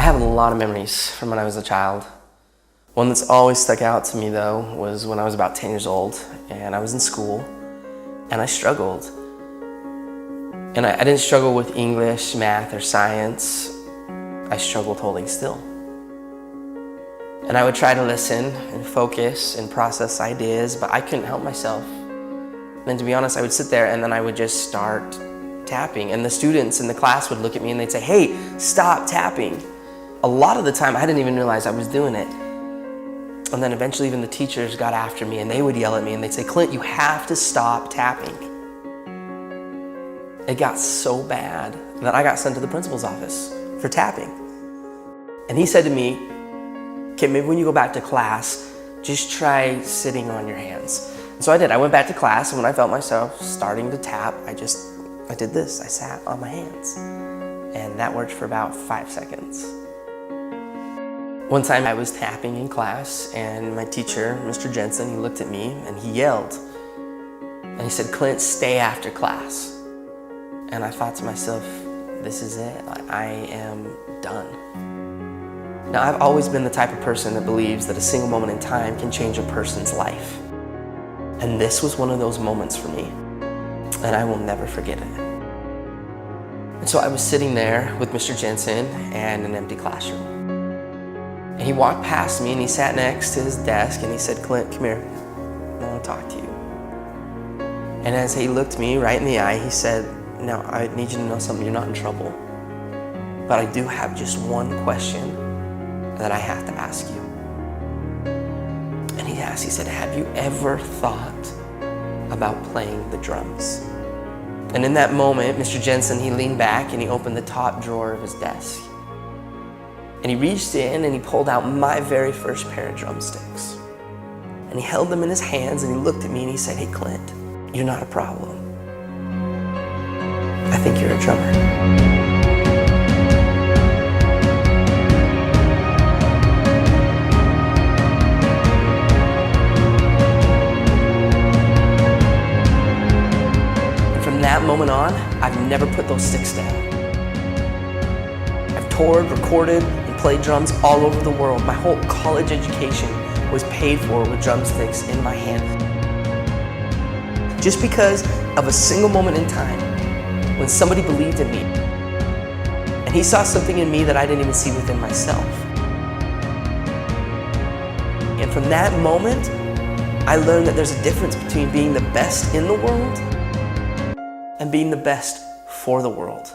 have a lot of memories from when I was a child. One that's always stuck out to me though was when I was about 10 years old and I was in school and I struggled. And I didn't struggle with English, math, or science. I struggled holding still. And I would try to listen and focus and process ideas, but I couldn't help myself. And to be honest, I would sit there and then I would just start tapping. And the students in the class would look at me and they'd say, "Hey, stop tapping." A lot of the time, I didn't even realize I was doing it. And then eventually even the teachers got after me and they would yell at me and they'd say, "Clint, you have to stop tapping." It got so bad that I got sent to the principal's office for tapping. And he said to me, "Okay, maybe when you go back to class, just try sitting on your hands." And so I did. I went back to class, and when I felt myself starting to tap, I did this. I sat on my hands. And that worked for about 5 seconds. One time I was tapping in class, and my teacher, Mr. Jensen, he looked at me and he yelled. And he said, "Clint, stay after class." And I thought to myself, this is it. I am done. Now, I've always been the type of person that believes that a single moment in time can change a person's life. And this was one of those moments for me, and I will never forget it. And so I was sitting there with Mr. Jensen and an empty classroom. And he walked past me and he sat next to his desk and he said, "Clint, come here. I want to talk to you." And as he looked me right in the eye, he said, "Now, I need you to know something. You're not in trouble. But I do have just one question that I have to ask you." And he asked, he said, "Have you ever thought about playing the drums?" And in that moment, Mr. Jensen, he leaned back and he opened the top drawer of his desk. And he reached in and he pulled out my very first pair of drumsticks. And he held them in his hands and he looked at me and he said, "Hey, Clint, you're not a problem. I think you're a drummer." From that moment on, I've never put those sticks down. I've toured, recorded, and played drums all over the world. My whole college education was paid for with drumsticks in my hand. Just because of a single moment in time when somebody believed in me and he saw something in me that I didn't even see within myself. And from that moment, I learned that there's a difference between being the best in the world and being the best for the world.